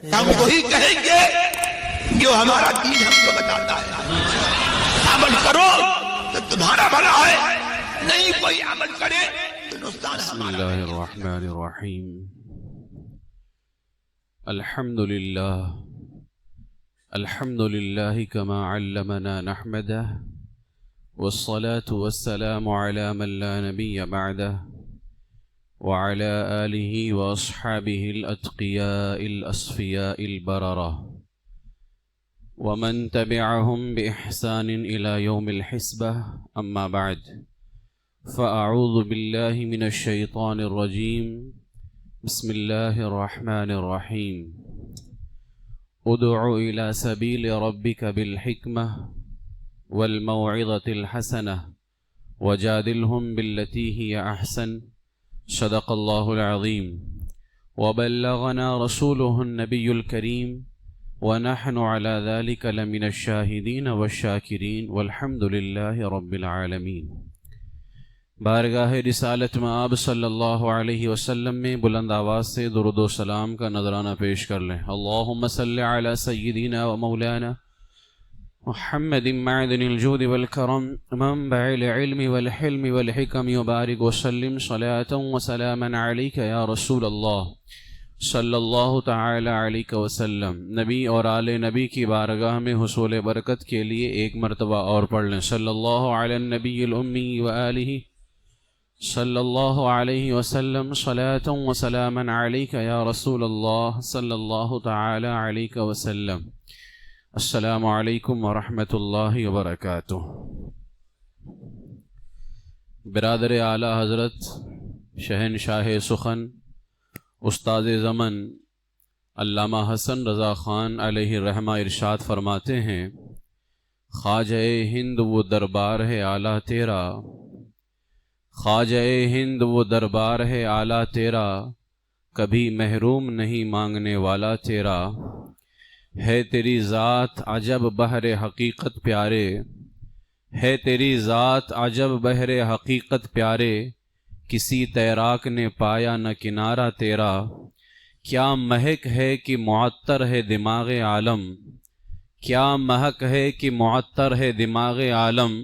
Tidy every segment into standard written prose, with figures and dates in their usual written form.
ہم وہی کہیں گے جو ہمارا دین ہم کو بتاتا ہے. عمل کرو تو تمہارا بھلا ہے، نہیں کوئی عمل کرے تو نقصان بسم ہمارا. اللہ الرحمن الرحیم. الحمد للہ کما علمنا نحمده والصلاة والسلام على من لا نبي بعده وعلى آله وأصحابه الأتقياء الأصفياء البررة ومن تبعهم بإحسان إلى يوم الحسبة. أما بعد، فأعوذ بالله من الشيطان الرجيم. بسم الله الرحمن الرحيم. ادع إلى سبيل ربك بالحكمة والموعظة الحسنة وجادلهم بالتي هي أحسن. صدق الله العظيم. وبلغنا رسوله النبي الكريم ونحن على ذلك لمن الشاهدين والشاكرين والحمد لله رب العالمين. بارگاہ رسالت میں آپ صلی اللہ علیہ وسلم میں بلند آواز سے درود و سلام کا نذرانہ پیش کر لیں. اللہم صلی علی سیدنا و مولانا محمد معدن الجود والکرم منبع العلم والحلم والحکم وبارک وسلم صلاة وسلاما علیک یا رسول اللہ صلی اللہ تعالی علیہ وسلم. نبی اور آل نبی کی بارگاہ میں حصول برکت کے لیے ایک مرتبہ اور پڑھ لیں. صلی اللہ علی النبی الامی وآلہ صلی اللہ علیہ وسلم صلاة وسلاما علیک یا رسول اللہ صلی اللہ تعالی علیہ وسلم. السلام علیکم ورحمۃ اللہ وبرکاتہ. برادر اعلیٰ حضرت شہنشاہ سخن استاد زمن علامہ حسن رضا خان علیہ الرحمہ ارشاد فرماتے ہیں، خواجہ ہند وہ دربار ہے اعلیٰ تیرا، خواجہ ہند وہ دربار ہے اعلیٰ تیرا، کبھی محروم نہیں مانگنے والا تیرا. ہے تیری ذات عجب بحر حقیقت پیارے، ہے تیری ذات عجب بحر حقیقت پیارے، کسی تیراک نے پایا نہ کنارہ تیرا. کیا مہک ہے کہ معطر ہے دماغ عالم، کیا مہک ہے کہ معطر ہے دماغ عالم،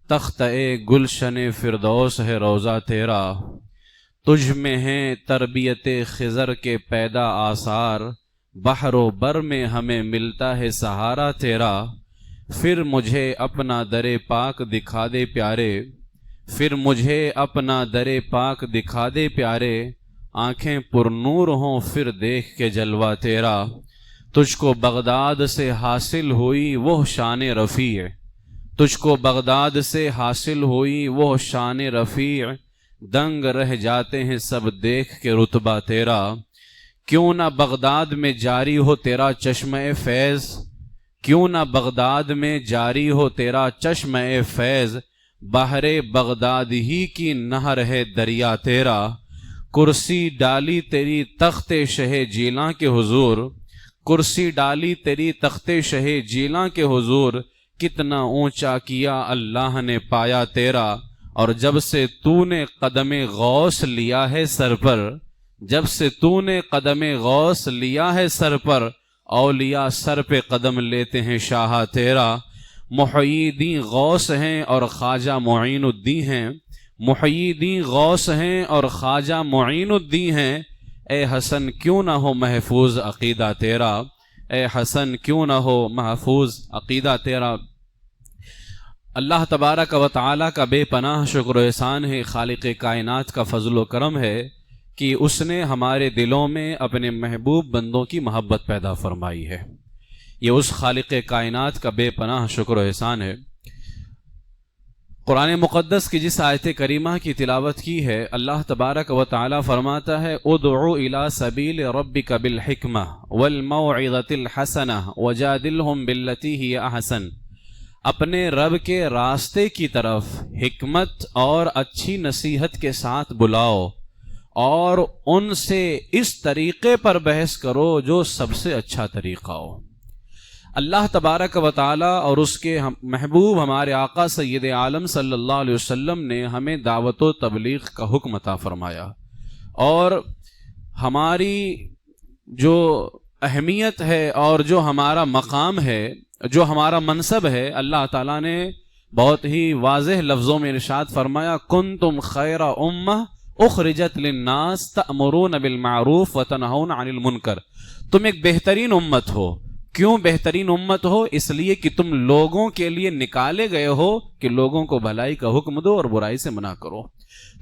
تخت گلشن فردوس ہے روضہ تیرا. تجھ میں ہیں تربیت خضر کے پیدا آثار، بحر و بر میں ہمیں ملتا ہے سہارا تیرا. پھر مجھے اپنا در پاک دکھا دے پیارے، پھر مجھے اپنا در پاک دکھا دے پیارے، آنکھیں پر نور ہوں پھر دیکھ کے جلوہ تیرا. تجھ کو بغداد سے حاصل ہوئی وہ شان رفیع، تجھ کو بغداد سے حاصل ہوئی وہ شان رفیع، دنگ رہ جاتے ہیں سب دیکھ کے رتبہ تیرا. کیوں نہ بغداد میں جاری ہو تیرا چشمہ فیض، کیوں نہ بغداد میں جاری ہو تیرا چشمہ فیض، بحر بغداد ہی کی نہر ہے دریا تیرا. کرسی ڈالی تیری تخت شہ جیلاں کے حضور، کرسی ڈالی تیری تخت شہ جیلاں کے حضور، کتنا اونچا کیا اللہ نے پایا تیرا. اور جب سے تو نے قدم غوث لیا ہے سر پر، جب سے تو نے قدم غوث لیا ہے سر پر، اولیاء سر پہ قدم لیتے ہیں شاہ تیرا. محی الدین غوث ہیں اور خواجہ معین الدین ہیں، محی الدین غوث ہیں اور خواجہ معین الدین ہیں. اے حسن کیوں نہ ہو محفوظ عقیدہ تیرا، اے حسن کیوں نہ ہو محفوظ عقیدہ تیرا. اللہ تبارک و تعالیٰ کا بے پناہ شکر و احسان ہے، خالق کائنات کا فضل و کرم ہے کہ اس نے ہمارے دلوں میں اپنے محبوب بندوں کی محبت پیدا فرمائی ہے. یہ اس خالق کائنات کا بے پناہ شکر و احسان ہے. قرآن مقدس کی جس آیت کریمہ کی تلاوت کی ہے، اللہ تبارک و تعالی فرماتا ہے، ادعو الی سبیل ربک بالحکمہ والموعظۃ الحسنہ وجادلہم باللتی ہی احسن. اپنے رب کے راستے کی طرف حکمت اور اچھی نصیحت کے ساتھ بلاؤ اور ان سے اس طریقے پر بحث کرو جو سب سے اچھا طریقہ ہو. اللہ تبارک و تعالی اور اس کے محبوب ہمارے آقا سید عالم صلی اللہ علیہ وسلم نے ہمیں دعوت و تبلیغ کا حکم عطا فرمایا، اور ہماری جو اہمیت ہے اور جو ہمارا مقام ہے، جو ہمارا منصب ہے، اللہ تعالیٰ نے بہت ہی واضح لفظوں میں ارشاد فرمایا، کنتم خیر امہ اخرجت للناس تأمرون بالمعروف وتنہون عن المنکر، تم ایک بہترین امت ہو۔ کیوں بہترین امت ہو؟ اس لیے کہ تم لوگوں کے لیے نکالے گئے ہو کہ لوگوں کو بھلائی کا حکم دو اور برائی سے منع کرو۔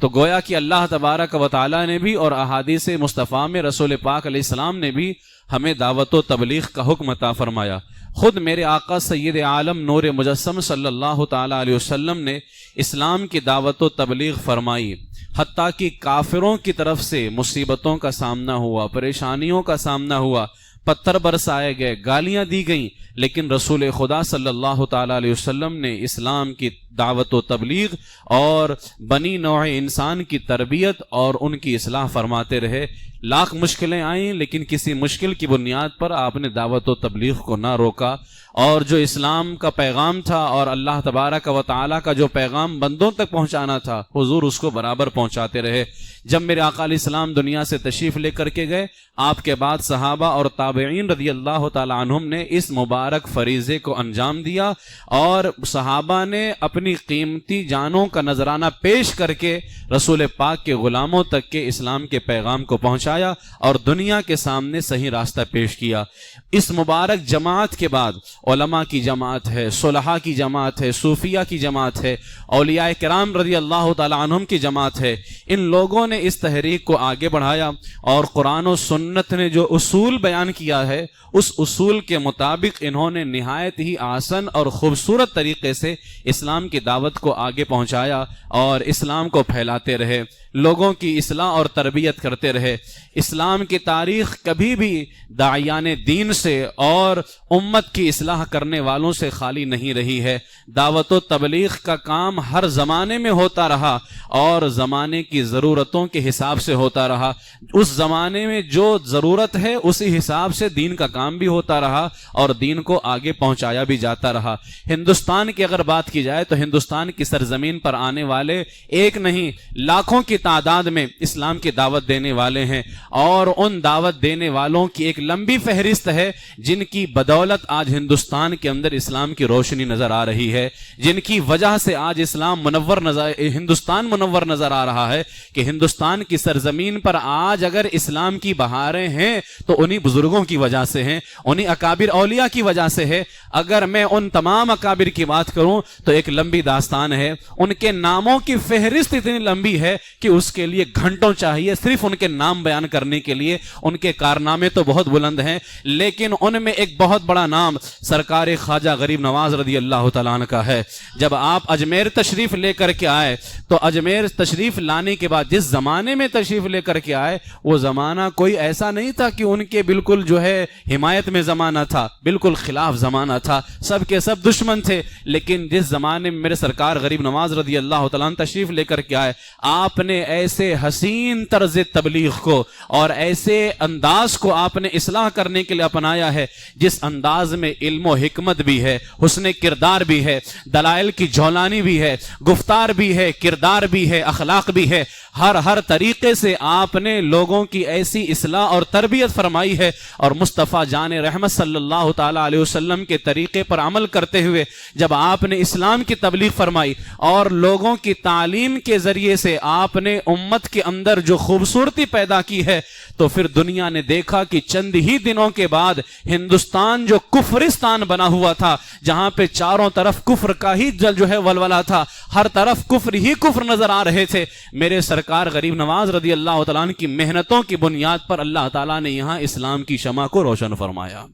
تو گویا کہ اللہ تبارک و تعالیٰ نے بھی اور احادیث مصطفیٰ میں رسول پاک علیہ السلام نے بھی ہمیں دعوت و تبلیغ کا حکم عطا فرمایا۔ خود میرے آقا سید عالم نور مجسم صلی اللہ تعالیٰ علیہ وسلم نے اسلام کی دعوت و تبلیغ فرمائی، حتیٰ کہ کافروں کی طرف سے مصیبتوں کا سامنا ہوا، پریشانیوں کا سامنا ہوا، پتھر برسائے گئے، گالیاں دی گئیں، لیکن رسول خدا صلی اللہ تعالیٰ علیہ وسلم نے اسلام کی دعوت و تبلیغ اور بنی نوع انسان کی تربیت اور ان کی اصلاح فرماتے رہے۔ لاکھ مشکلیں آئیں لیکن کسی مشکل کی بنیاد پر آپ نے دعوت و تبلیغ کو نہ روکا، اور جو اسلام کا پیغام تھا اور اللہ تبارک و تعالیٰ کا جو پیغام بندوں تک پہنچانا تھا، حضور اس کو برابر پہنچاتے رہے۔ جب میرے آقا علیہ السلام دنیا سے تشریف لے کر کے گئے، آپ کے بعد صحابہ اور تابعین رضی اللہ تعالیٰ عنہم نے اس مبارک فریضے کو انجام دیا، اور صحابہ نے اپنی قیمتی جانوں کا نذرانہ پیش کر کے رسول پاک کے غلاموں تک کے اسلام کے پیغام کو پہنچایا اور دنیا کے سامنے صحیح راستہ پیش کیا۔ اس مبارک جماعت کے بعد علماء کی جماعت ہے، صلحاء کی جماعت ہے، صوفیہ کی جماعت ہے، اولیاء کرام رضی اللہ تعالی عنہم کی جماعت ہے۔ ان لوگوں نے اس تحریک کو آگے بڑھایا اور قرآن و سنت نے جو اصول بیان کیا ہے، اس اصول کے مطابق انہوں نے نہایت ہی آسن اور خوبصورت طریقے سے اسلام کی دعوت کو آگے پہنچایا اور اسلام کو پھیلاتے رہے، لوگوں کی اصلاح اور تربیت کرتے رہے۔ اسلام کی تاریخ کبھی بھی داعیان دین سے اور امت کی اصلاح کرنے والوں سے خالی نہیں رہی ہے۔ دعوت و تبلیغ کا کام ہر زمانے میں ہوتا رہا اور زمانے کی ضرورتوں کے حساب سے ہوتا رہا۔ اس زمانے میں جو ضرورت ہے اسی حساب سے دین کا کام بھی ہوتا رہا اور دین کو آگے پہنچایا بھی جاتا رہا۔ ہندوستان کی اگر بات کی جائے تو ہندوستان کی سرزمین پر آنے والے ایک نہیں لاکھوں کی تعداد میں اسلام کی دعوت دینے والے ہیں، اور ان دعوت دینے والوں کی ایک لمبی فہرست ہے جن کی بدولت آج ہندوستان کے اندر اسلام کی روشنی نظر آ رہی ہے، جن کی وجہ سے آج ہندوستان منور نظر آ رہا ہے کہ ہندوستان کی سرزمین پر آج اگر اسلام کی بہاریں ہیں تو انہی بزرگوں کی وجہ سے ہیں، انہی اکابر اولیاء کی وجہ سے ہے۔ اگر میں ان تمام اکابر کی بات کروں تو ایک لمبی داستان ہے، ان کے ناموں کی فہرست اتنی لمبی ہے کہ اس کے لیے گھنٹوں چاہیے صرف ان کے نام بیان کرنے کے لیے۔ ان کے کارنامے تو بہت بلند ہیں، لیکن ان میں ایک بہت بڑا نام سرکار خواجہ غریب نواز رضی اللہ تعالیٰ عنہ کا ہے۔ جب آپ اجمیر تشریف لے کر کے آئے تو اجمیر تشریف لانے کے بعد جس زمانے میں تشریف لے کر کے آئے وہ زمانہ کوئی ایسا نہیں تھا کہ ان کے بالکل جو ہے حمایت میں زمانہ تھا، بالکل خلاف زمانہ تھا، سب کے سب دشمن تھے۔ لیکن جس زمانے میں میرے سرکار غریب نواز رضی اللہ تعالیٰ عنہ تشریف لے کر کے آئے، آپ نے ایسے حسین طرز تبلیغ کو اور ایسے انداز کو آپ نے اصلاح کرنے کے لیے اپنایا ہے جس انداز میں علم و حکمت بھی ہے، حسن کردار بھی ہے، دلائل کی جولانی بھی ہے، گفتار بھی ہے، کردار بھی ہے، اخلاق بھی ہے۔ ہر طریقے سے آپ نے لوگوں کی ایسی اصلاح اور تربیت فرمائی ہے، اور مصطفیٰ جان رحمت صلی اللہ تعالیٰ علیہ وسلم کے طریقے پر عمل کرتے ہوئے جب آپ نے اسلام کی تبلیغ فرمائی اور لوگوں کی تعلیم کے ذریعے سے آپ نے امت کے اندر جو خوبصورتی پیدا کی ہے، تو پھر دنیا نے دیکھا کہ چند ہی دنوں کے بعد ہندوستان جو کفرستان بنا ہوا تھا، جہاں پہ چاروں طرف کفر کا ہی جو ہے ولولہ تھا، ہر طرف کفر ہی کفر نظر آ رہے تھے، میرے سرکار غریب نواز رضی اللہ تعالیٰ عنہ کی محنتوں کی بنیاد پر اللہ تعالیٰ نے یہاں اسلام کی شمع کو روشن فرمایا،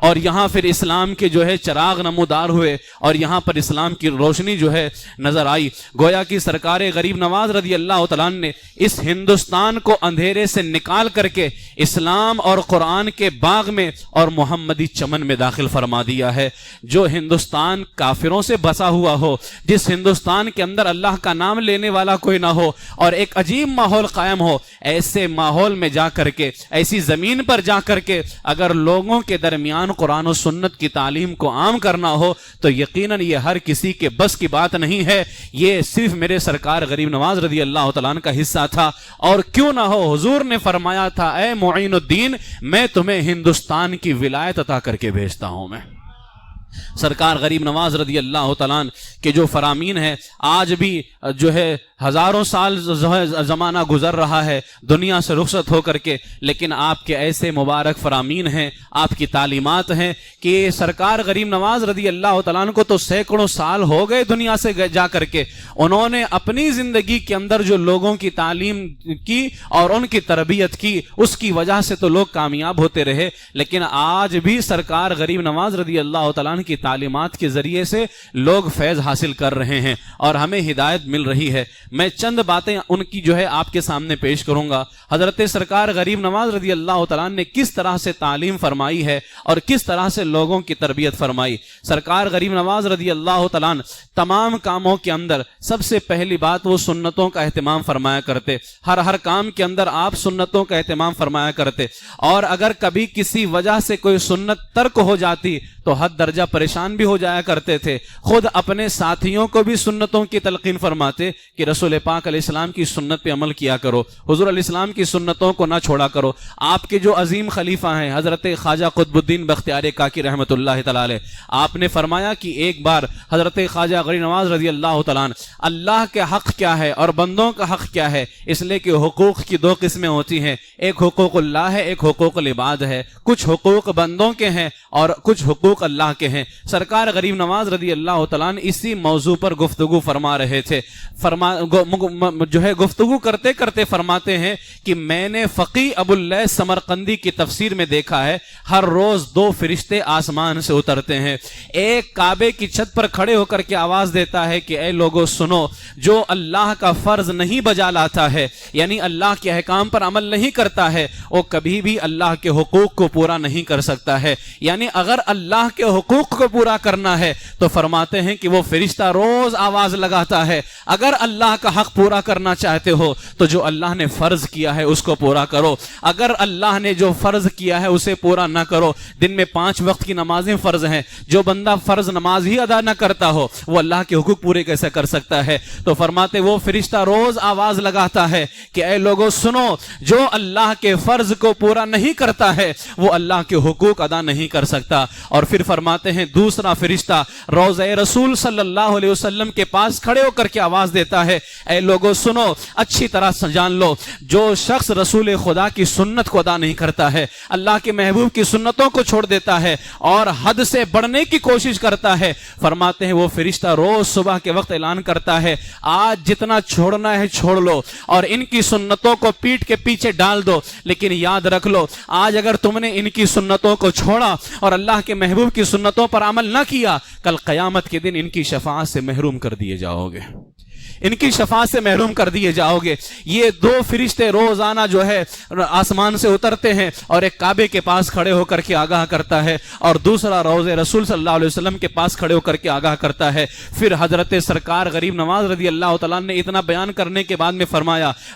اور یہاں پھر اسلام کے جو ہے چراغ نمودار ہوئے اور یہاں پر اسلام کی روشنی جو ہے نظر آئی۔ گویا کہ سرکار غریب نواز رضی اللہ تعالیٰ نے اس ہندوستان کو اندھیرے سے نکال کر کے اسلام اور قرآن کے باغ میں اور محمدی چمن میں داخل فرما دیا ہے۔ جو ہندوستان کافروں سے بسا ہوا ہو، جس ہندوستان کے اندر اللہ کا نام لینے والا کوئی نہ ہو اور ایک عجیب ماحول قائم ہو، ایسے ماحول میں جا کر کے، ایسی زمین پر جا کر کے اگر لوگوں کے درمیان قرآن و سنت کی تعلیم کو عام کرنا ہو تو یقیناً یہ ہر کسی کے بس کی بات نہیں ہے، یہ صرف میرے سرکار غریب نواز رضی اللہ تعالیٰ عنہ کا حصہ تھا۔ اور کیوں نہ ہو، حضور نے فرمایا تھا اے معین الدین میں تمہیں ہندوستان کی ولایت عطا کر کے بھیجتا ہوں۔ میں سرکار غریب نواز رضی اللہ تعالیٰ عنہ کے جو فرامین ہیں آج بھی جو ہے ہزاروں سال زمانہ گزر رہا ہے دنیا سے رخصت ہو کر کے، لیکن آپ کے ایسے مبارک فرامین ہیں، آپ کی تعلیمات ہیں کہ سرکار غریب نواز رضی اللہ تعالیٰ عنہ کو تو سینکڑوں سال ہو گئے دنیا سے جا کر کے، انہوں نے اپنی زندگی کے اندر جو لوگوں کی تعلیم کی اور ان کی تربیت کی اس کی وجہ سے تو لوگ کامیاب ہوتے رہے، لیکن آج بھی سرکار غریب نواز رضی اللہ تعالیٰ عنہ کی تعلیمات کے ذریعے سے لوگ فیض حاصل کر رہے ہیں اور ہمیں ہدایت مل رہی ہے۔ میں چند باتیں ان کی جو ہے آپ کے سامنے پیش کروں گا۔ حضرت سرکار غریب نواز رضی اللہ تعالیٰ نے کس طرح سے تعلیم فرمائی ہے اور کس طرح سے لوگوں کی تربیت فرمائی۔ سرکار غریب نواز رضی اللہ تعالیٰ تمام کاموں کے اندر سب سے پہلی بات وہ سنتوں کا اہتمام فرمایا کرتے، ہر کام کے اندر آپ سنتوں کا اہتمام فرمایا کرتے، اور اگر کبھی کسی وجہ سے کوئی سنت ترک ہو جاتی تو حد درجہ پریشان بھی ہو جایا کرتے تھے، خود اپنے ساتھیوں کو بھی سنتوں کی تلقین فرماتے کہ رسول پاک علیہ السلام کی سنت پہ عمل کیا کرو، حضور علیہ السلام کی سنتوں کو نہ چھوڑا کرو۔ آپ کے جو عظیم خلیفہ ہیں حضرت خواجہ قطب الدین بختیار کاکی رحمۃ اللہ تعالی علیہ، آپ نے فرمایا کہ ایک بار حضرت خواجہ غریب نواز رضی اللہ تعالیٰ عنہ اللہ کے حق کیا ہے اور بندوں کا حق کیا ہے، اس لیے کہ حقوق کی دو قسمیں ہوتی ہیں، ایک حقوق اللہ ہے، ایک حقوق العباد ہے، کچھ حقوق بندوں کے ہیں اور کچھ حقوق اللہ کے ہیں۔ سرکار غریب نواز رضی اللہ تعالیٰ عنہ اسی موضوع پر گفتگو فرما رہے تھے، جو ہے گفتگو کرتے کرتے فرماتے ہیں کہ میں نے فقی ابو اللیث سمرقندی کی تفسیر میں دیکھا ہے ہر روز دو فرشتے آسمان سے اترتے ہیں، ایک کعبے کی چھت پر کھڑے ہو کر کے آواز دیتا ہے کہ اے لوگوں سنو، جو اللہ کا فرض نہیں بجا لاتا ہے یعنی اللہ کے احکام پر عمل نہیں کرتا ہے وہ کبھی بھی اللہ کے حقوق کو پورا نہیں کر سکتا ہے، یعنی اگر اللہ کے حقوق کو پورا کرنا ہے تو فرماتے ہیں کہ وہ فرشتہ روز آواز لگاتا ہے، اگر اللہ کا حق پورا کرنا چاہتے ہو تو جو اللہ نے فرض کیا ہے اس کو پورا کرو، اگر اللہ نے جو فرض کیا ہے اسے پورا نہ کرو۔ دن میں 5 وقت کی نمازیں فرض ہیں، جو بندہ فرض نماز ہی ادا نہ کرتا ہو وہ اللہ کے حقوق پورے کیسے کر سکتا ہے؟ تو فرماتے وہ فرشتہ روز آواز لگاتا ہے کہ اے لوگوں سنو، جو اللہ کے فرض کو پورا نہیں کرتا ہے وہ اللہ کے حقوق ادا نہیں کر سکتا۔ اور پھر فرماتے ہیں دوسرا فرشتہ روضہ رسول صلی اللہ علیہ وسلم کے پاس کھڑے ہو کر کے آواز دیتا ہے اے لوگوں سنو، اچھی طرح سے جان لو، جو شخص رسول خدا کی سنت کو ادا نہیں کرتا ہے، اللہ کے محبوب کی سنتوں کو چھوڑ دیتا ہے اور حد سے بڑھنے کی کوشش کرتا ہے، فرماتے ہیں وہ فرشتہ روز صبح کے وقت اعلان کرتا ہے آج جتنا چھوڑنا ہے چھوڑ لو اور ان کی سنتوں کو پیٹ کے پیچھے ڈال دو، لیکن یاد رکھ لو آج اگر تم نے ان کی سنتوں کو چھوڑا اور اللہ کے محبوب کی سنتوں پر عمل نہ کیا، کل قیامت کے دن ان کی شفاعت سے محروم کر دیے جاؤ گے، ان کی شفاعت سے محروم کر دیے جاؤ گے۔ یہ دو فرشتے روزانہ جو ہے آسمان سے اترتے ہیں اور ایک کعبے کے پاس کھڑے ہو کر کے آگاہ کرتا ہے اور دوسرا روضہ رسول صلی اللہ علیہ وسلم کے پاس کھڑے ہو کر کے آگاہ کرتا ہے۔ پھر حضرت سرکار غریب نواز رضی اللہ تعالیٰ نے اتنا بیان کرنے کے بعد میں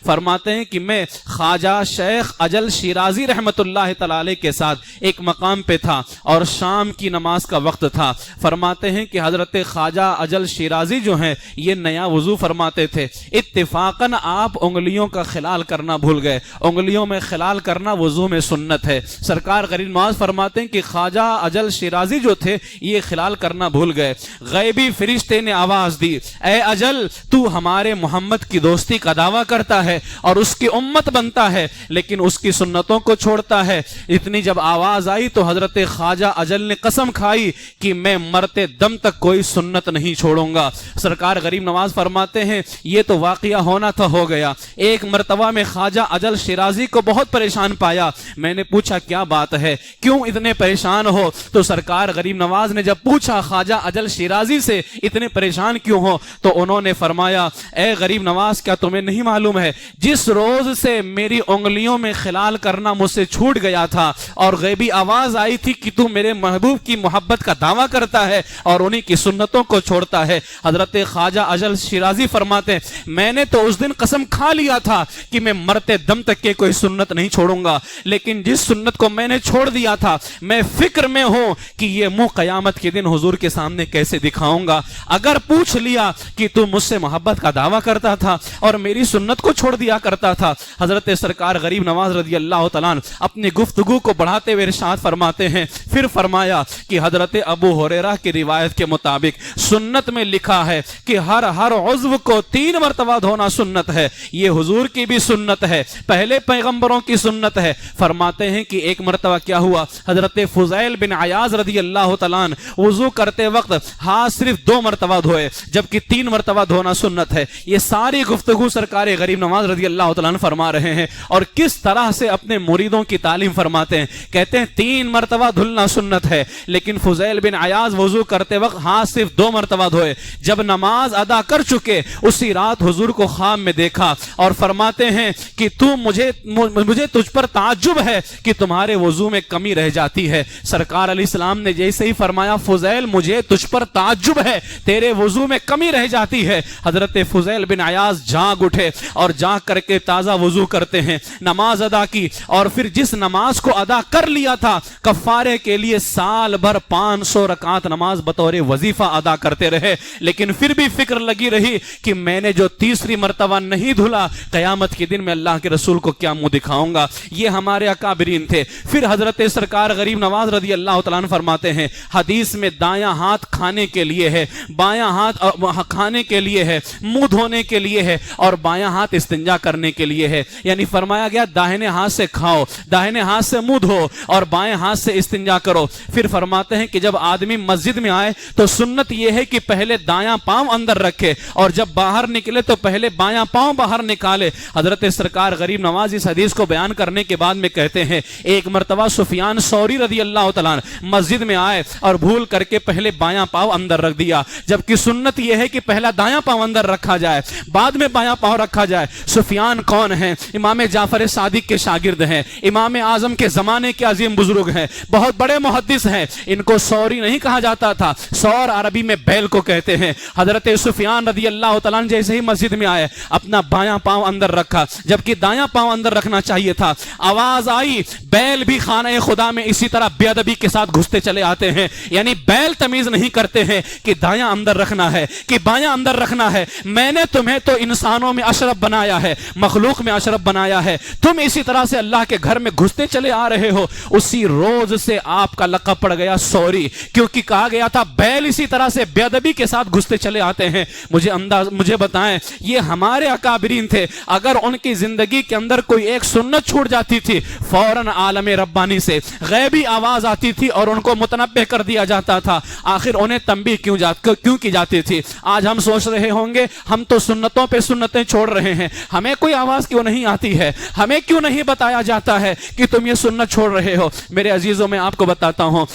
فرماتے ہیں کہ میں خواجہ شیخ اجل شیرازی رحمت اللہ تعالیٰ علیہ کے ساتھ ایک مقام پہ تھا اور شام کی نماز کا وقت تھا، فرماتے ہیں کہ حضرت خواجہ اجل شیرازی جو ہیں یہ نیا وضو فرماتے تھے، اتفاقاً آپ انگلیوں کا خلال کرنا بھول گئے، انگلیوں میں خلال کرنا وضو میں سنت ہے۔ سرکار غریب نواز فرماتے ہیں کہ خواجہ اجل شیرازی جو تھے یہ خلال کرنا بھول گئے، غیبی فرشتے نے آواز دی اے اجل تو ہمارے محمد کی دوستی کا دعویٰ کرتا ہے اور اس کی امت بنتا ہے لیکن اس کی سنتوں کو چھوڑتا ہے۔ اتنی جب آواز آئی تو حضرت خواجہ اجل نے قسم کھائی کہ میں مرتے دم تک کوئی سنت نہیں چھوڑوں گا۔ سرکار غریب نواز فرماتے ہیں یہ تو واقعہ ہونا تھا ہو گیا، ایک مرتبہ میں خواجہ اجل شیرازی کو بہت پریشان پایا، میں نے پوچھا کیا بات ہے، کیوں اتنے پریشان ہو؟ تو سرکار غریب نواز نے جب پوچھا خواجہ اجل شیرازی سے اتنے پریشان کیوں ہو تو انہوں نے فرمایا اے غریب نواز کیا تمہیں نہیں معلوم ہے جس روز سے میری انگلیوں میں خلال کرنا مجھ سے چھوٹ گیا تھا اور غیبی آواز آئی تھی کہ تو میرے محبوب کی محبت کا دعویٰ کرتا ہے اور انہی کی سنتوں کو چھوڑتا ہے، حضرت خواجہ اجل شیرازی نوازی فرماتے ہیں میں نے تو اس دن قسم کھا لیا تھا کہ میں مرتے دم تک کے کوئی سنت نہیں چھوڑوں گا، لیکن جس سنت کو میں نے چھوڑ دیا تھا میں فکر میں ہوں کہ یہ منہ قیامت کے دن حضور کے سامنے کیسے دکھاؤں گا۔ اگر پوچھ لیا کہ تو مجھ سے محبت کا دعویٰ کرتا تھا اور میری سنت کو چھوڑ دیا کرتا تھا، حضرت سرکار غریب نواز رضی اللہ تعالیٰ عنہ اپنی گفتگو کو بڑھاتے ہوئے ارشاد فرماتے ہیں، پھر فرمایا کہ حضرت ابو ہریرہ کی روایت کے مطابق سنت میں لکھا ہے کہ ہر عضو کو 3 مرتبہ دھونا سنت ہے، یہ حضور کی بھی سنت ہے، پہلے پیغمبروں کی سنت ہے۔ فرماتے ہیں کہ ایک مرتبہ کیا ہوا، حضرت فضیل بن عیاض رضی اللہ تعالیٰ عنہ وضو کرتے وقت ہاتھ صرف 2 مرتبہ دھوئے جبکہ 3 مرتبہ دھونا سنت ہے۔ یہ ساری گفتگو سرکار غریب نواز رضی اللہ تعالیٰ عنہ فرما رہے ہیں اور کس طرح سے اپنے مریدوں کی تعلیم فرماتے ہیں۔ کہتے ہیں 3 مرتبہ دھلنا سنت ہے، لیکن فضیل بن عیاض وضو کرتے وقت ہاتھ صرف 2 مرتبہ دھوئے۔ جب نماز ادا کر چکے اسی رات حضور کو خواب میں دیکھا اور فرماتے ہیں کہ مجھے تجھ پر تعجب ہے کہ تمہارے وضو میں کمی رہ جاتی ہے۔ سرکار علیہ السلام نے جیسے ہی فرمایا فضیل مجھے تجھ پر تعجب ہے، تیرے وضو میں کمی رہ جاتی ہے، حضرت فضیل بن عیاض جاگ اٹھے اور جاگ کر کے تازہ وضو کرتے ہیں، نماز ادا کی اور پھر جس نماز کو ادا کر لیا تھا کفارے کے لیے سال بھر 500 رکعت نماز بطور وظیفہ ادا کرتے رہے، لیکن پھر بھی فکر لگی رہی کہ میں نے جو 3 مرتبہ نہیں دھلا قیامت کے دن میں اللہ کے رسول کو کیا منہ دکھاؤں گا۔ یہ ہمارے اکابرین تھے۔ پھر حضرت سرکار غریب نواز رضی اللہ تعالیٰ عنہ فرماتے ہیں حدیث میں دایاں ہاتھ کھانے کے لیے ہے، بایاں ہاتھ کھانے کے لیے ہے، منہ دھونے کے لیے ہے اور بایاں ہاتھ استنجا کرنے کے لیے ہے، یعنی فرمایا گیا داہنے ہاتھ سے کھاؤ، داہنے ہاتھ سے منہ دھو اور بائیں ہاتھ سے استنجا کرو۔ پھر فرماتے ہیں کہ جب آدمی مسجد میں آئے تو سنت یہ ہے کہ پہلے دایاں پاؤں اندر رکھے اور جب باہر نکلے تو پہلے بایاں پاؤں باہر نکالے۔ حضرت سرکار غریب نواز اس حدیث کو بیان کرنے کے بعد میں کہتے ہیں ایک مرتبہ سفیان ثوری رضی اللہ تعالیٰ عنہ مسجد میں آئے اور بھول کر کے پہلے بایاں پاؤں اندر رکھ دیا، جبکہ سنت یہ ہے کہ پہلا دایاں پاؤں اندر رکھا جائے بعد میں بایاں پاؤں رکھا جائے۔ سفیان کون ہیں؟ امام جعفر صادق کے شاگرد ہیں، امام اعظم کے زمانے کے عظیم بزرگ ہیں، بہت بڑے محدث ہیں۔ ان کو ثوری نہیں کہا جاتا تھا، ثور عربی میں بیل کو کہتے ہیں۔ حضرت سفیان رضی اللہ تعالیٰ عنہ جیسے ہی مسجد میں آئے اپنا بایاں پاؤں اندر رکھا جبکہ دایاں پاؤں اندر رکھنا چاہیے تھا۔ آواز آئی بیل بھی خانہ خدا میں اسی طرح بے ادبی کے ساتھ گھستے چلے آتے ہیں، یعنی بیل تمیز نہیں کرتے ہیں کہ دایاں اندر رکھنا ہے کہ بایاں اندر رکھنا ہے۔ میں نے تمہیں تو انسانوں میں اشرف بنایا ہے، مخلوق میں اشرف بنایا ہے، تم اسی طرح سے اللہ کے گھر میں گھستے چلے آ رہے ہو۔ اسی روز سے آپ کا لقب پڑ گیا ثوری، کیونکہ کہا گیا تھا بیل اسی طرح سے بے ادبی کے ساتھ گھستے چلے آتے ہیں۔ مجھے بتائیں یہ ہمارے اکابرین تھے، اگر ان کی زندگی کے اندر کوئی ایک سنت چھوٹ جاتی تھی فوراً عالم ربانی سے غیبی آواز آتی تھی اور ان کو متنبہ کر دیا جاتا تھا۔ آخر انہیں تنبیہ کیوں کی جاتی تھی؟ آج ہم سوچ رہے ہوں گے ہم تو سنتوں پہ سنتیں چھوڑ رہے ہیں، ہمیں کوئی آواز کیوں نہیں آتی ہے، ہمیں کیوں نہیں بتایا جاتا ہے کہ تم یہ سنت چھوڑ رہے ہو؟ میرے عزیزوں میں آپ کو بتاتا ہوں،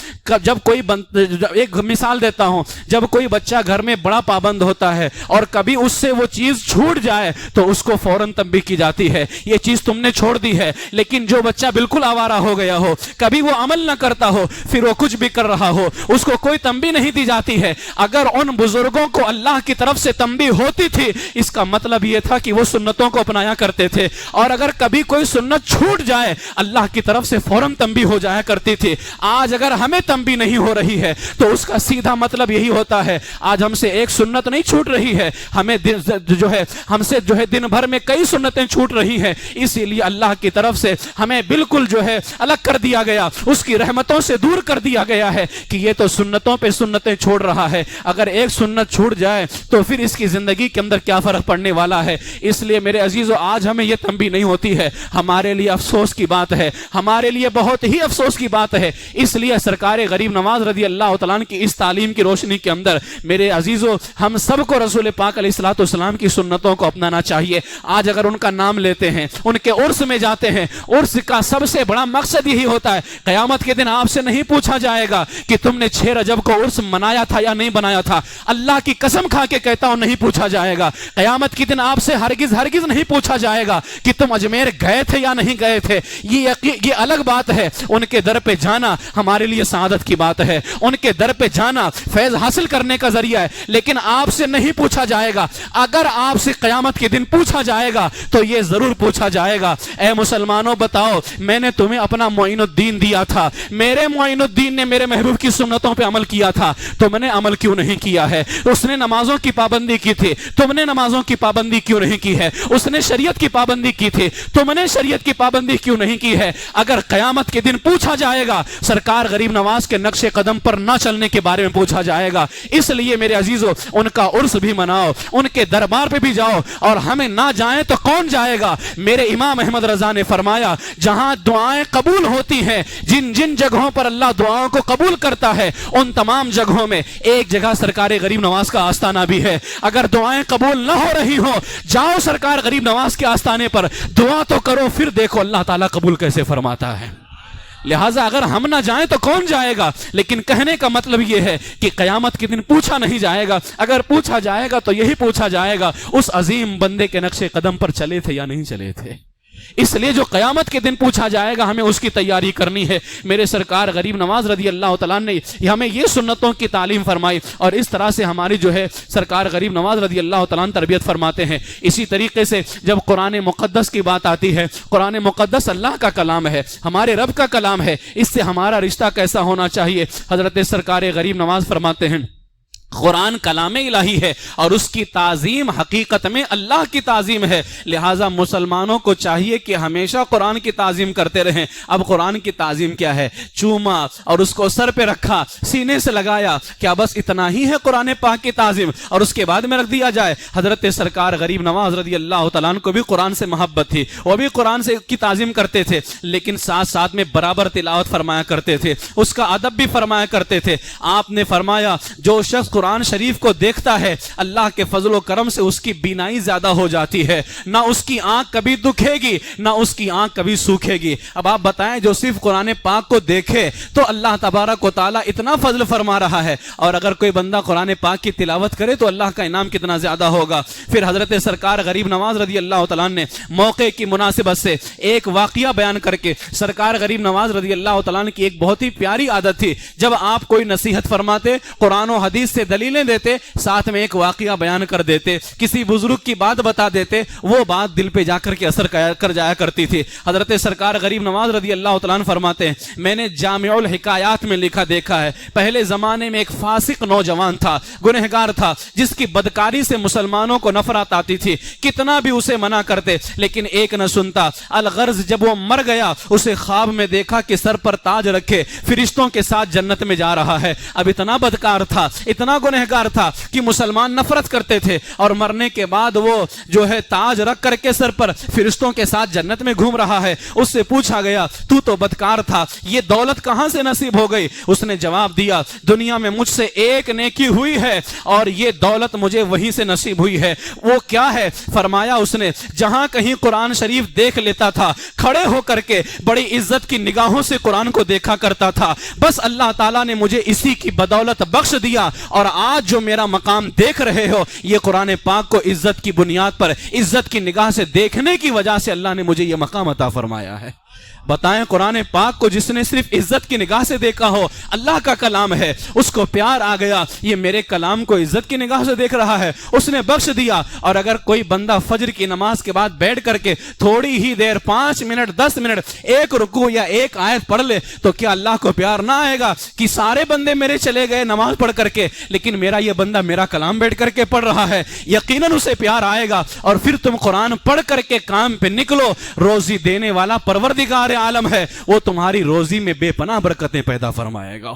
جب کوئی ایک مثال دیتا ہوں، جب کوئی بچہ گھر میں بڑا پابند ہوتا ہے اور کبھی اس سے وہ چیز چھوٹ جائے تو اس کو فوراً تنبیہ کی جاتی ہے یہ چیز تم نے چھوڑ دی ہے۔ لیکن جو بچہ بالکل آوارہ ہو گیا ہو، کبھی وہ عمل نہ کرتا ہو، پھر وہ کچھ بھی کر رہا ہو، اس کو کوئی تنبیہ نہیں دی جاتی ہے۔ اگر ان بزرگوں کو اللہ کی طرف سے تنبیہ ہوتی تھی اس کا مطلب یہ تھا کہ وہ سنتوں کو اپنایا کرتے تھے، اور اگر کبھی کوئی سنت چھوٹ جائے اللہ کی طرف سے فوراً تنبیہ ہو جایا کرتی تھی۔ آج اگر ہمیں تنبیہ نہیں ہو رہی ہے تو اس کا سیدھا مطلب یہی ہوتا ہے آج ہم سے ایک سنت نہیں چھوٹ رہی ہے، ہم سے دن بھر میں کئی سنتیں چھوٹ رہی ہیں، اسی لیے اللہ کی طرف سے ہمیں بالکل الگ کر دیا گیا، اس کی رحمتوں سے دور کر دیا گیا ہے کہ یہ تو سنتوں پہ سنتیں چھوڑ رہا ہے۔ اگر ایک سنت چھوٹ جائے تو پھر اس کی زندگی کے اندر کیا فرق پڑنے والا ہے؟ اس لیے میرے عزیزو آج ہمیں یہ تنبیہ نہیں ہوتی ہے، ہمارے لیے افسوس کی بات ہے، ہمارے لیے بہت ہی افسوس کی بات ہے۔ اس لیے سرکار غریب نواز رضی اللہ تعالیٰ عنہ کی اس تعلیم کی روشنی کے اندر میرے عزیزو ہم سب کو رسول پاک علیہ الصلوۃ والسلام کی سنتوں کو اپنانا چاہیے۔ آج اگر ان کا نام لیتے ہیں، ان کے عرس میں جاتے ہیں، عرس کا سب سے بڑا مقصد یہی ہوتا ہے قیامت کے دن آپ سے نہیں پوچھا جائے گا کہ تم نے 6 رجب کو عرس منایا تھا یا نہیں بنایا تھا، اللہ کی قسم کھا کے کہتا ہوں نہیں پوچھا جائے گا۔ قیامت کے دن آپ سے ہرگز نہیں پوچھا جائے گا کہ تم اجمیر گئے تھے یا نہیں گئے تھے۔ یہ الگ بات ہے، ان کے در پہ جانا ہمارے لیے سعادت کی بات ہے، ان کے در پہ جانا فیض حاصل کرنے کا ذریعہ ہے، لیکن آپ سے نہیں پوچھا جائے جائے گا. اگر آپ سے قیامت کے دن پوچھا جائے گا تو یہ ضرور پوچھا جائے گا, اے مسلمانوں بتاؤ میں نے تمہیں اپنا معین الدین دیا تھا, میرے معین الدین نے میرے محبوب کی سنتوں پہ عمل کیا تھا, تم نے عمل کیوں نہیں کیا ہے؟ اس نے نمازوں کی پابندی کی تھی, تم نے نمازوں کی پابندی کیوں نہیں کی ہے؟ اس نے شریعت کی پابندی کی تھی, تم نے شریعت کی پابندی کیوں نہیں کی ہے؟ اگر قیامت کے دن پوچھا جائے گا, سرکار غریب نواز کے نقش قدم پر نہ چلنے کے بارے میں پوچھا جائے گا. اس لیے میرے عزیزو ان کا عرس بھی مناؤ, ان کے دربار پہ بھی جاؤ, اور ہمیں نہ جائیں تو کون جائے گا؟ میرے امام احمد رضا نے فرمایا جہاں دعائیں قبول ہوتی ہیں, جن جن جگہوں پر اللہ دعاؤں کو قبول کرتا ہے, ان تمام جگہوں میں ایک جگہ سرکار غریب نواز کا آستانہ بھی ہے. اگر دعائیں قبول نہ ہو رہی ہوں, جاؤ سرکار غریب نواز کے آستانے پر دعا تو کرو, پھر دیکھو اللہ تعالیٰ قبول کیسے فرماتا ہے. لہٰذا اگر ہم نہ جائیں تو کون جائے گا؟ لیکن کہنے کا مطلب یہ ہے کہ قیامت کے دن پوچھا نہیں جائے گا. اگر پوچھا جائے گا تو یہی پوچھا جائے گا اس عظیم بندے کے نقش قدم پر چلے تھے یا نہیں چلے تھے. اس لیے جو قیامت کے دن پوچھا جائے گا ہمیں اس کی تیاری کرنی ہے. میرے سرکار غریب نواز رضی اللہ تعالیٰ نے ہمیں یہ سنتوں کی تعلیم فرمائی, اور اس طرح سے ہماری جو ہے سرکار غریب نواز رضی اللہ تعالیٰ تربیت فرماتے ہیں. اسی طریقے سے جب قرآن مقدس کی بات آتی ہے, قرآن مقدس اللہ کا کلام ہے, ہمارے رب کا کلام ہے, اس سے ہمارا رشتہ کیسا ہونا چاہیے؟ حضرت سرکار غریب نواز فرماتے ہیں قرآن کلام الہی ہے اور اس کی تعظیم حقیقت میں اللہ کی تعظیم ہے. لہٰذا مسلمانوں کو چاہیے کہ ہمیشہ قرآن کی تعظیم کرتے رہیں. اب قرآن کی تعظیم کیا ہے؟ چوما اور اس کو سر پہ رکھا, سینے سے لگایا, کیا بس اتنا ہی ہے قرآن پاک کی تعظیم اور اس کے بعد میں رکھ دیا جائے؟ حضرت سرکار غریب نواز رضی اللہ تعالیٰ عنہ کو بھی قرآن سے محبت تھی, وہ بھی قرآن سے کی تعظیم کرتے تھے, لیکن ساتھ ساتھ میں برابر تلاوت فرمایا کرتے تھے, اس کا ادب بھی فرمایا کرتے تھے. آپ نے فرمایا جو شخص قرآن شریف کو دیکھتا ہے اللہ کے فضل و کرم سے اس کی بینائی زیادہ ہو جاتی ہے, نہ اس کی آنکھ کبھی دکھے گی نہ اس کی آنکھ کبھی سوکھے گی. اب آپ بتائیں جو صرف قرآن پاک کو دیکھے تو اللہ تبارک و تعالیٰ اتنا فضل فرما رہا ہے, اور اگر کوئی بندہ قرآن پاک کی تلاوت کرے تو اللہ کا انعام کتنا زیادہ ہوگا. پھر حضرت سرکار غریب نواز رضی اللہ تعالیٰ نے موقع کی مناسبت سے ایک واقعہ بیان کر کے, سرکار غریب نواز رضی اللہ تعالیٰ کی ایک بہت ہی پیاری عادت تھی, جب آپ کوئی نصیحت فرماتے, قرآن و حدیث سے دلیلیں دیتے, ساتھ میں ایک واقعہ بیان کر دیتے, کسی بزرگ کی بات بتا دیتے, وہ بات دل پہ جا کر کے اثر کر جایا کرتی تھی. حضرت سرکار غریب نواز رضی اللہ تعالیٰ عنہ فرماتے ہیں میں نے جامع الحکایات میں لکھا دیکھا ہے, پہلے زمانے میں ایک فاسق نوجوان تھا, گنہگار تھا, جس کی بدکاری سے مسلمانوں کو نفرت آتی تھی, کتنا بھی اسے منع کرتے لیکن ایک نہ سنتا. الغرض جب وہ مر گیا اسے خواب میں دیکھا کہ سر پر تاج رکھے فرشتوں کے ساتھ جنت میں جا رہا ہے. اب اتنا بدکار تھا, اتنا گنہگار تھا کہ مسلمان نفرت کرتے تھے, اور مرنے کے بعد وہ جو ہے تاج رکھ کر کے سر پر فرشتوں کے ساتھ جنت میں گھوم رہا ہے. اس سے پوچھا گیا تو بدکار تھا, یہ دولت کہاں سے نصیب ہو گئی؟ اس نے جواب دیا دنیا میں مجھ سے ایک نیکی ہوئی ہے اور یہ دولت مجھے وہیں سے نصیب ہوئی ہے. وہ کیا ہے؟ فرمایا اس نے جہاں کہیں قرآن شریف دیکھ لیتا تھا کھڑے ہو کر کے بڑی عزت کی نگاہوں سے قرآن کو دیکھا کرتا تھا, بس اللہ تعالیٰ نے مجھے اسی کی بدولت بخش دیا, اور آج جو میرا مقام دیکھ رہے ہو یہ قرآن پاک کو عزت کی بنیاد پر عزت کی نگاہ سے دیکھنے کی وجہ سے اللہ نے مجھے یہ مقام عطا فرمایا ہے. بتائیں قرآن پاک کو جس نے صرف عزت کی نگاہ سے دیکھا ہو, اللہ کا کلام ہے, اس کو پیار آ گیا, یہ میرے کلام کو عزت کی نگاہ سے دیکھ رہا ہے, اس نے بخش دیا. اور اگر کوئی بندہ فجر کی نماز کے بعد بیٹھ کر کے تھوڑی ہی دیر 5 منٹ 10 منٹ ایک رکوع یا ایک آیت پڑھ لے تو کیا اللہ کو پیار نہ آئے گا کہ سارے بندے میرے چلے گئے نماز پڑھ کر کے, لیکن میرا یہ بندہ میرا کلام بیٹھ کر کے پڑھ رہا ہے, یقیناً اسے پیار آئے گا. اور پھر تم قرآن پڑھ کر کے کام پہ نکلو, روزی دینے والا پروردگار عالم ہے, وہ تمہاری روزی میں بے پناہ برکتیں پیدا فرمائے گا.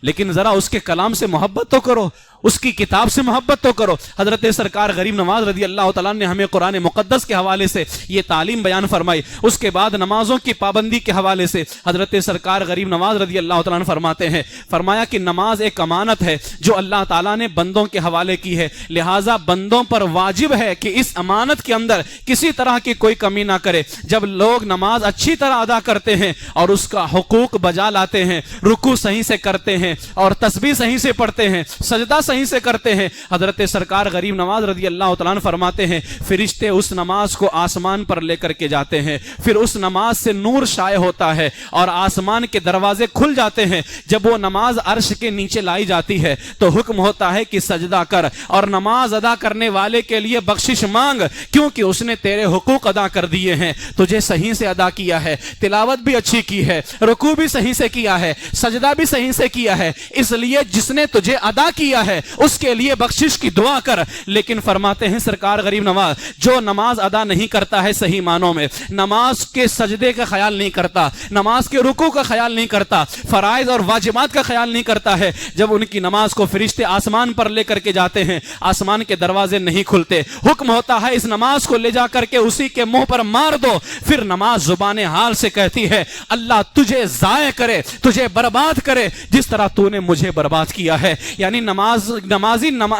لیکن ذرا اس کے کلام سے محبت تو کرو, اس کی کتاب سے محبت تو کرو. حضرت سرکار غریب نواز رضی اللہ تعالیٰ نے ہمیں قرآن مقدس کے حوالے سے یہ تعلیم بیان فرمائی. اس کے بعد نمازوں کی پابندی کے حوالے سے حضرت سرکار غریب نواز رضی اللہ تعالیٰ فرماتے ہیں, فرمایا کہ نماز ایک امانت ہے جو اللہ تعالیٰ نے بندوں کے حوالے کی ہے, لہٰذا بندوں پر واجب ہے کہ اس امانت کے اندر کسی طرح کی کوئی کمی نہ کرے. جب لوگ نماز اچھی طرح ادا ادا کرتے ہیں اور اس کا حقوق بجا لاتے ہیں، رکوع صحیح سے کرتے ہیں اور تسبیح صحیح سے پڑھتے ہیں، سجدہ صحیح سے کرتے ہیں، حضرت سرکار غریب نواز رضی اللہ تعالیٰ عنہ فرماتے ہیں فرشتے اس نماز کو آسمان پر لے کر کے جاتے ہیں، پھر اس نماز سے نور شائع ہوتا ہے اور آسمان کے دروازے کھل جاتے ہیں۔ جب وہ نماز عرش کے نیچے لائی جاتی ہے تو حکم ہوتا ہے کہ سجدہ کر اور نماز ادا کرنے والے کے لیے بخشش مانگ، کیونکہ اس نے تیرے حقوق ادا کر دیے ہیں، تجھے صحیح سے ادا کیا ہے، تلاوت بھی اچھی کی ہے، رکوع بھی صحیح سے کیا ہے، سجدہ بھی صحیح سے کیا ہے، اس لیے جس نے تجھے ادا کیا ہے اس کے لیے بخشش کی دعا کر۔ لیکن فرماتے ہیں سرکار غریب نواز جو نماز ادا نہیں کرتا ہے صحیح معنوں میں، نماز کے سجدے کا خیال نہیں کرتا، نماز کے رکوع کا خیال نہیں کرتا، فرائض اور واجبات کا خیال نہیں کرتا ہے، جب ان کی نماز کو فرشتے آسمان پر لے کر کے جاتے ہیں آسمان کے دروازے نہیں کھلتے، حکم ہوتا ہے اس نماز کو لے جا کر کے اسی کے منہ پر مار دو، پھر نماز زبان حال سے کہتی ہے اللہ تجھے ضائع کرے، تجھے برباد کرے جس طرح تو نے مجھے برباد کیا ہے۔ یعنی نمازی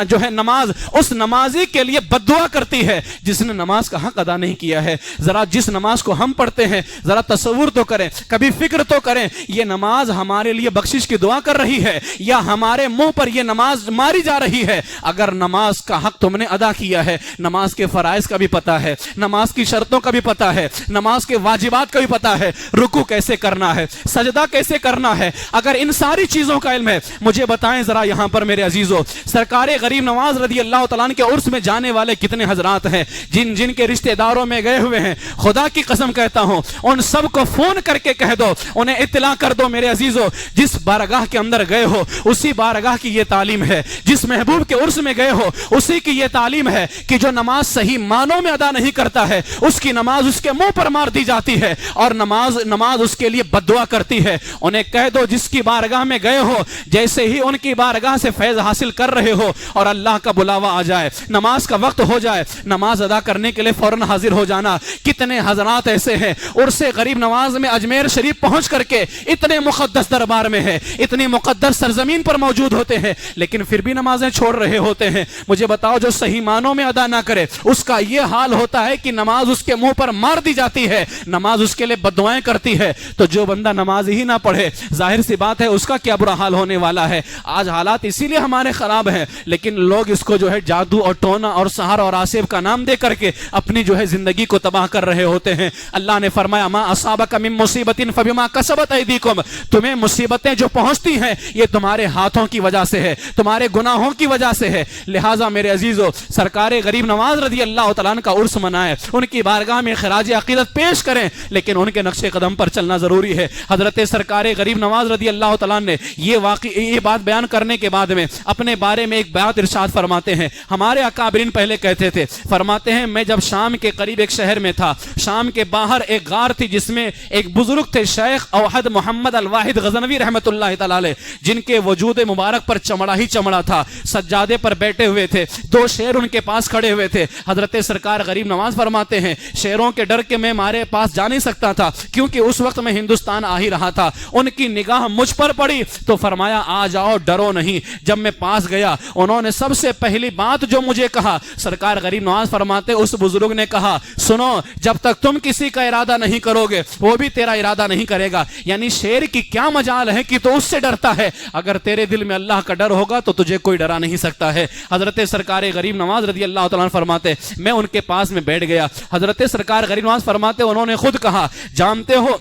جو ہے نماز اس نمازی کے لیے بد دعا کرتی ہے جس نے نماز کا حق ادا نہیں کیا ہے۔ ذرا جس نماز کو ہم پڑھتے ہیں ذرا تصور تو کریں، کبھی فکر تو کریں، یہ نماز ہمارے لیے بخشش کی دعا کر رہی ہے یا ہمارے منہ پر یہ نماز ماری جا رہی ہے؟ اگر نماز کا حق تم نے ادا کیا ہے، نماز کے فرائض کا بھی پتا ہے، نماز کی شرطوں کا بھی پتا ہے، نماز کے واجبات کا بھی پتا ہے، رکوع کیسے کرنا ہے، سجدہ کیسے کرنا ہے، اگر ان ساری چیزوں کا علم ہے، مجھے بتائیں ذرا یہاں پر میرے عزیزو، سرکار غریب نواز رضی اللہ تعالیٰ عنہ کے عرس میں جانے والے کتنے حضرات ہیں جن کے رشتہ داروں میں گئے ہوئے ہیں، خدا کی قسم کہتا ہوں ان سب کو فون کر کے کہہ دو، انہیں اطلاع کر دو میرے عزیزو، جس بارگاہ کے اندر گئے ہو اسی بارگاہ کی یہ تعلیم ہے، جس محبوب کے عرس میں گئے ہو اسی کی یہ تعلیم ہے کہ جو نماز صحیح معنوں میں ادا نہیں کرتا ہے اس کی نماز اس کے منہ پر مار دی جاتی ہے اور نماز اس کے لیے بد دعا کرتی ہے۔ انہیں کہہ دو جس کی بارگاہ میں گئے ہو جیسے ہی ان کی بارگاہ سے فیض حاصل کر رہے ہو اور اللہ کا بلاوا آ جائے، نماز کا وقت ہو جائے، نماز ادا کرنے کے لیے فوراً حاضر ہو جانا۔ کتنے حضرات ایسے ہیں عرس غریب نواز میں اجمیر شریف پہنچ کر کے اتنے مقدس دربار میں ہے، اتنی مقدس سرزمین پر موجود ہوتے ہیں لیکن پھر بھی نمازیں چھوڑ رہے ہوتے ہیں۔ مجھے بتاؤ جو صحیح معنوں میں ادا نہ کرے اس کا یہ حال ہوتا ہے کہ نماز اس کے منہ پر مار دی جاتی ہے، نماز اس کے لیے بد دعائیں کرتی ہے، تو جو بندہ نماز ہی نہ پڑھے ظاہر سی بات ہے اس کا کیا برا حال ہونے والا ہے۔ آج حالات اسی لیے ہمارے خراب ہیں لیکن لوگ اس کو جو ہے جادو اور ٹونا اور سحر اور آسیب کا نام دے کر کے اپنی جو ہے زندگی کو تباہ کر رہے ہوتے ہیں۔ اللہ نے فرمایا ما اصابک من مصیبت فبما کسبت ایدیکم، تمہیں مصیبتیں جو پہنچتی ہیں یہ تمہارے ہاتھوں کی وجہ سے ہے، تمہارے گناہوں کی وجہ سے ہے۔ لہٰذا میرے عزیزو سرکار غریب نواز رضی اللہ تعالیٰ عنہ کا عرس منائیں، ان کی بارگاہ میں خراج عقیدت پیش کریں لیکن ان کے نقش قدم پر چلنا ضروری ہے۔ حضرت سرکار غریب نواز رضی اللہ تعالیٰ نے یہ بات بیان کرنے کے بعد میں اپنے بارے میں ایک بات ارشاد فرماتے ہیں، ہمارے اکابرین پہلے کہتے تھے، فرماتے ہیں میں جب شام کے قریب ایک شہر میں تھا، شام کے باہر ایک غار تھی جس میں ایک بزرگ تھے شیخ اوحد محمد الواحد غزنوی رحمت اللہ تعالی علیہ، جن کے وجود مبارک پر چمڑا ہی چمڑا تھا، سجادے پر بیٹھے ہوئے تھے، دو شیر ان کے پاس کھڑے ہوئے تھے۔ حضرت سرکار غریب نواز فرماتے ہیں شیروں کے ڈر کے میں ہمارے پاس جا نہیں سکتا تھا کیونکہ اس وقت میں ہندوستان آ ہی رہا تھا، ان کی نگاہ مجھ پر پڑی تو فرمایا آ جاؤ ڈرو نہیں۔ جب میں پاس گیا انہوں نے سب سے پہلی بات جو مجھے کہا، سرکار غریب نواز فرماتے اس بزرگ نے کہا سنو جب تک تم کسی کا ارادہ نہیں کرو گے وہ بھی تیرا ارادہ نہیں کرے گا، یعنی شیر کی کیا مجال ہے کہ تو اس سے ڈرتا ہے، اگر تیرے دل میں اللہ کا ڈر ہوگا تو تجھے کوئی ڈرا نہیں سکتا ہے۔ حضرت سرکار غریب نواز رضی اللہ تعالیٰ عنہ فرماتے میں ان کے پاس میں بیٹھ گیا، حضرت سرکار غریب نواز فرماتے انہوں نے خود کہا جانتے ہو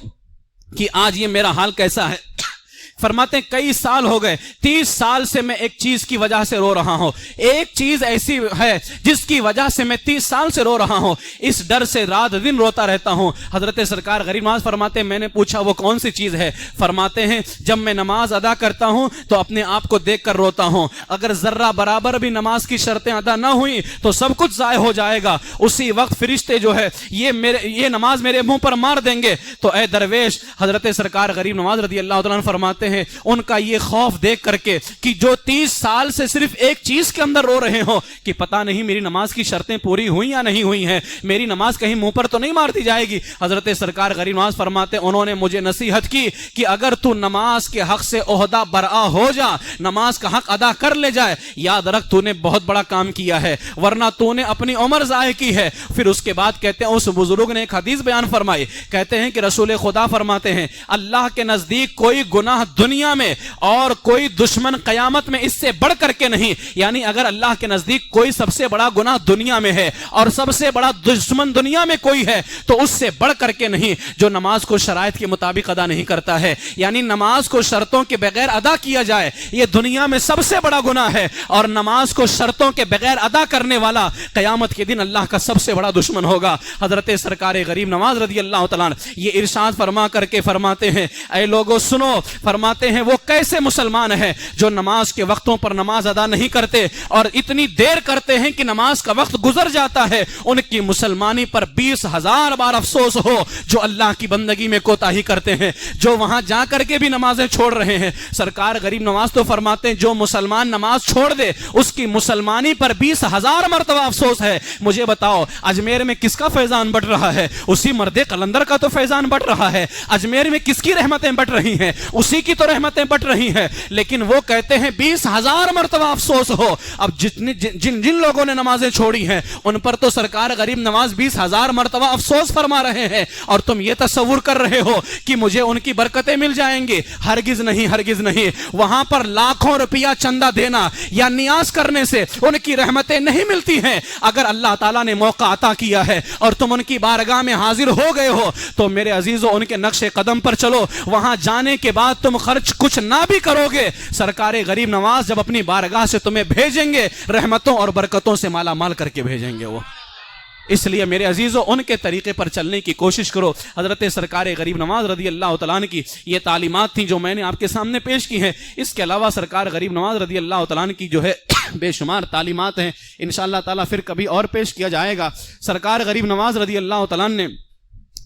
کہ آج یہ میرا حال کیسا ہے؟ فرماتے ہیں کئی سال ہو گئے، 30 سال سے میں ایک چیز کی وجہ سے رو رہا ہوں، ایک چیز ایسی ہے جس کی وجہ سے میں 30 سال سے رو رہا ہوں، اس ڈر سے رات دن روتا رہتا ہوں۔ حضرت سرکار غریب نواز فرماتے ہیں میں نے پوچھا وہ کون سی چیز ہے؟ فرماتے ہیں جب میں نماز ادا کرتا ہوں تو اپنے آپ کو دیکھ کر روتا ہوں، اگر ذرہ برابر بھی نماز کی شرطیں ادا نہ ہوئی تو سب کچھ ضائع ہو جائے گا، اسی وقت فرشتے جو ہے یہ نماز میرے منہ پر مار دیں گے۔ تو اے درویش، حضرت سرکار غریب نواز رضی اللہ تعالیٰ عنہ فرماتے فرماتے ہیں ان کا یہ خوف دیکھ کر کے کہ جو 30 سال سے صرف ایک چیز کے اندر رو رہے ہو کہ پتہ نہیں میری نماز کی شرطیں پوری ہوئی یا نہیں ہوئی ہیں, میری نماز کہیں منہ پر تو نہیں مار دی جائے گی. حضرت سرکار غریب نواز فرماتے انہوں نے مجھے نصیحت کی کہ اگر تو نماز کے حق سے عہدہ برآ ہو جا, نماز کا حق ادا کر لے جائے, یاد رکھ تو نے بہت بڑا کام کیا ہے, ورنہ تو نے اپنی عمر ضائع کی ہے. پھر اس کے بعد کہتے ہیں اس بزرگ نے ایک حدیث بیان فرمائی, کہتے ہیں کہ رسول خدا فرماتے ہیں اللہ کے نزدیک کوئی گناہ دنیا میں اور کوئی دشمن قیامت میں اس سے بڑھ کر کے نہیں. یعنی اگر اللہ کے نزدیک کوئی سب سے بڑا گناہ دنیا میں ہے اور سب سے بڑا دشمن دنیا میں کوئی ہے تو اس سے بڑھ کر کے نہیں جو نماز کو شرائط کے مطابق ادا نہیں کرتا ہے. یعنی نماز کو شرطوں کے بغیر ادا کیا جائے یہ دنیا میں سب سے بڑا گناہ ہے, اور نماز کو شرطوں کے بغیر ادا کرنے والا قیامت کے دن اللہ کا سب سے بڑا دشمن ہوگا. حضرت سرکار غریب نواز رضی اللہ تعالیٰ یہ ارشاد فرما کر کے فرماتے ہیں اے لوگوں سنو, فرماتے ہیں وہ کیسے مسلمان ہیں جو نماز کے وقتوں پر نماز ادا نہیں کرتے اور اتنی دیر کرتے ہیں کہ نماز کا وقت گزر جاتا ہے. ان کی مسلمانی پر 20,000 بار افسوس ہو جو اللہ کی بندگی میں کوتاہی کرتے ہیں, جو وہاں جا کر کے بھی نمازیں چھوڑ رہے ہیں. سرکار غریب نواز تو فرماتے ہیں جو مسلمان نماز چھوڑ دے اس کی مسلمانی پر 20,000 مرتبہ افسوس ہے. مجھے بتاؤ اجمیر میں کس کا فیضان بٹ رہا ہے؟ اسی مرد قلندر کا تو فیضان بٹ رہا ہے. اجمیر میں کس کی رحمتیں بٹ رہی ہیں؟ اسی کی تو رحمتیں بٹ رہی ہیں. لیکن وہ کہتے ہیں 20,000 مرتبہ افسوس ہو. اب جن لوگوں نے نمازیں چھوڑی ہیں ان پر تو سرکار غریب نواز 20,000 مرتبہ افسوس فرما رہے ہیں, اور تم یہ تصور کر رہے ہو کہ مجھے ان کی برکتیں مل جائیں گی. ہرگز نہیں, ہرگز نہیں. وہاں پر لاکھوں روپیہ چندہ دینا یا نیاز کرنے سے ان کی رحمتیں نہیں ملتی ہیں. اگر اللہ تعالیٰ نے موقع عطا کیا ہے اور تم ان کی بارگاہ میں حاضر ہو گئے ہو تو میرے عزیزو ان کے نقش قدم پر چلو. وہاں جانے کے بعد تم خرچ کچھ نہ بھی کرو گے, سرکار غریب نواز جب اپنی بارگاہ سے تمہیں بھیجیں گے رحمتوں اور برکتوں سے مالا مال کر کے بھیجیں گے وہ. اس لیے میرے عزیزو ان کے طریقے پر چلنے کی کوشش کرو. حضرت سرکار غریب نواز رضی اللہ تعالیٰ عنہ کی یہ تعلیمات تھیں جو میں نے آپ کے سامنے پیش کی ہیں. اس کے علاوہ سرکار غریب نواز رضی اللہ تعالیٰ عنہ کی جو ہے بے شمار تعلیمات ہیں, انشاءاللہ تعالیٰ پھر کبھی اور پیش کیا جائے گا. سرکار غریب نواز رضی اللہ تعالیٰ نے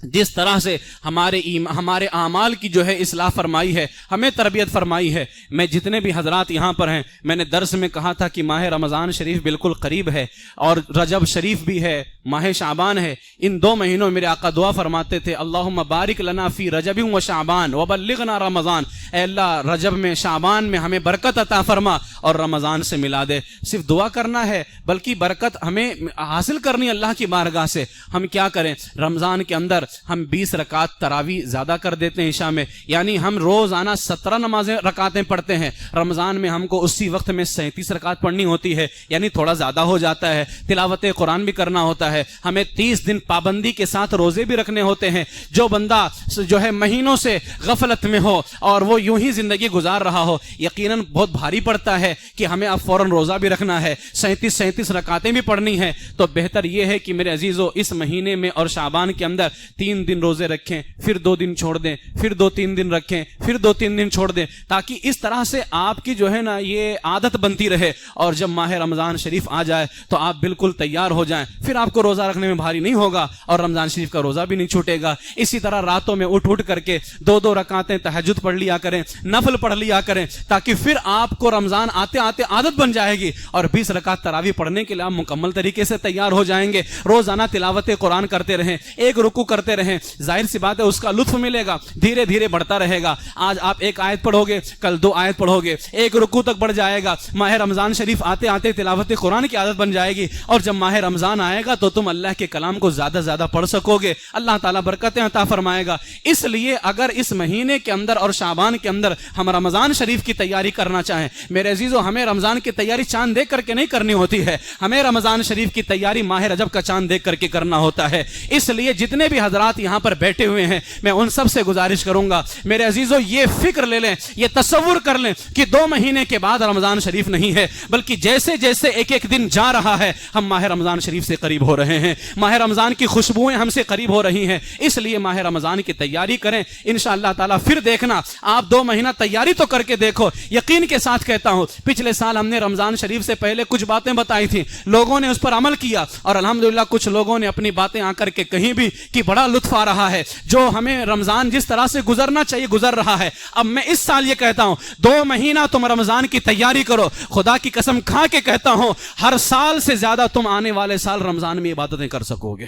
جس طرح سے ہمارے اعمال کی جو ہے اصلاح فرمائی ہے, ہمیں تربیت فرمائی ہے. میں جتنے بھی حضرات یہاں پر ہیں, میں نے درس میں کہا تھا کہ ماہ رمضان شریف بالکل قریب ہے اور رجب شریف بھی ہے, ماہ شعبان ہے. ان 2 مہینوں میں میرے آقا دعا فرماتے تھے اللہم بارک لنا فی رجب و شعبان وبلغنا رمضان. اے اللہ رجب میں شعبان میں ہمیں برکت عطا فرما اور رمضان سے ملا دے. صرف دعا کرنا ہے بلکہ برکت ہمیں حاصل کرنی اللہ کی بارگاہ سے. ہم کیا کریں, رمضان کے اندر ہم 20 رکعت تراویح زیادہ کر دیتے ہیں عشاء میں, یعنی ہم روزانہ 17 رکعتیں پڑھتے ہیں. رمضان میں ہم کو اسی وقت میں 37 رکعت پڑھنی ہوتی ہے, یعنی تھوڑا زیادہ ہو جاتا ہے. تلاوت قرآن بھی کرنا ہوتا ہے. ہمیں 30 دن پابندی کے ساتھ روزے بھی رکھنے ہوتے ہیں. جو بندہ جو ہے مہینوں سے غفلت میں ہو اور وہ یوں ہی زندگی گزار رہا ہو, یقیناً بہت بھاری پڑتا ہے کہ ہمیں اب فوراً روزہ بھی رکھنا ہے, 37 رکعتیں بھی پڑھنی ہے. تو بہتر یہ ہے کہ میرے عزیزو اس مہینے میں اور شعبان کے اندر 3 دن روزے رکھیں, پھر 2 دن چھوڑ دیں, پھر 2-3 دن رکھیں, پھر 2-3 دن چھوڑ دیں, تاکہ اس طرح سے آپ کی جو ہے نا یہ عادت بنتی رہے. اور جب ماہ رمضان شریف آ جائے تو آپ بالکل تیار ہو جائیں, پھر آپ کو روزہ رکھنے میں بھاری نہیں ہوگا اور رمضان شریف کا روزہ بھی نہیں چھوٹے گا. اسی طرح راتوں میں اٹھ کر کے 2 رکعتیں تہجد پڑھ لیا کریں, نفل پڑھ لیا کریں, تاکہ پھر آپ کو رمضان آتے آتے عادت بن جائے گی اور 20 رکعت تراویح پڑھنے کے لیے آپ مکمل طریقے سے تیار ہو جائیں گے. روزانہ تلاوت قرآن کرتے رہیں, ایک رکوع کرتے رہیں, ظاہر سی بات ہے اس کا لطف ملے گا, دھیرے دھیرے بڑھتا رہے گا. آج آپ 1 آیت پڑھو گے, کل 2 آیت پڑھو گے, 1 رکوع تک بڑھ جائے گا. ماہ رمضان شریف آتے آتے تلاوت قرآن کی عادت بن جائے گی, اور جب ماہ رمضان آئے گا تو تم اللہ کے کلام کو زیادہ سے زیادہ پڑھ سکو گے. اللہ تعالیٰ برکتیں عطا فرمائے گا. اس لیے اگر اس مہینے کے اندر اور شعبان کے اندر ہم رمضان شریف کی تیاری کرنا چاہیں, میرے عزیزو ہمیں رمضان کی تیاری چاند دیکھ کر کے نہیں کرنی ہوتی ہے, ہمیں رمضان شریف کی تیاری ماہ رجب کا چاند دیکھ کر کے کرنا ہوتا ہے. اس لیے جتنے بھی حضرات یہاں پر بیٹھے ہوئے ہیں میں ان سب سے گزارش کروں گا میرے عزیزو یہ فکر لے لیں, یہ تصور کر لیں کہ 2 مہینے کے بعد رمضان شریف نہیں ہے, بلکہ جیسے جیسے ایک دن جا رہا ہے ہم ماہ رمضان شریف سے قریب ہو رہے ہیں, ماہ رمضان کی خوشبوئیں ہم سے قریب ہو رہی ہیں. اس لیے ماہ رمضان کی تیاری کریں انشاءاللہ تعالیٰ. پھر دیکھنا آپ 2 مہینہ تیاری تو کر کے دیکھو, یقین کے ساتھ کہتا ہوں پچھلے سال ہم نے رمضان شریف سے پہلے کچھ باتیں بتائی تھیں, لوگوں نے اس پر عمل کیا اور الحمدللہ کچھ لوگوں نے اپنی باتیں آ کر کے کہیں بھی کہ بڑا لطف آ رہا ہے، جو ہمیں رمضان جس طرح سے گزرنا چاہیے گزر رہا ہے. اب میں اس سال یہ کہتا ہوں 2 مہینہ تم رمضان کی تیاری کرو. خدا کی قسم کھا کے کہتا ہوں ہر سال سے زیادہ تم آنے والے سال رمضان میں عبادتیں کر سکو گے،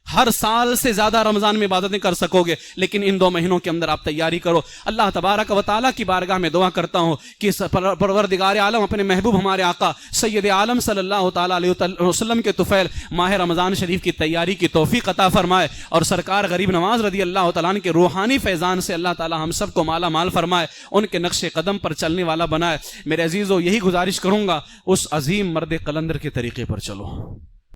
ہر سال سے زیادہ رمضان میں عبادتیں کر سکو گے. لیکن ان 2 مہینوں کے اندر آپ تیاری کرو. اللہ تبارک و تعالیٰ کی بارگاہ میں دعا کرتا ہوں کہ پروردگار عالم اپنے محبوب ہمارے آقا سید عالم صلی اللہ تعالیٰ علیہ وسلم کے طفیل ماہ رمضان شریف کی تیاری کی توفیق عطا فرمائے، اور سرکار غریب نواز رضی اللہ تعالیٰ عنہ کے روحانی فیضان سے اللہ تعالیٰ ہم سب کو مالا مال فرمائے، ان کے نقش قدم پر چلنے والا بنائے. میرے عزیزو، یہی گزارش کروں گا اس عظیم مرد قلندر کے طریقے پر چلو.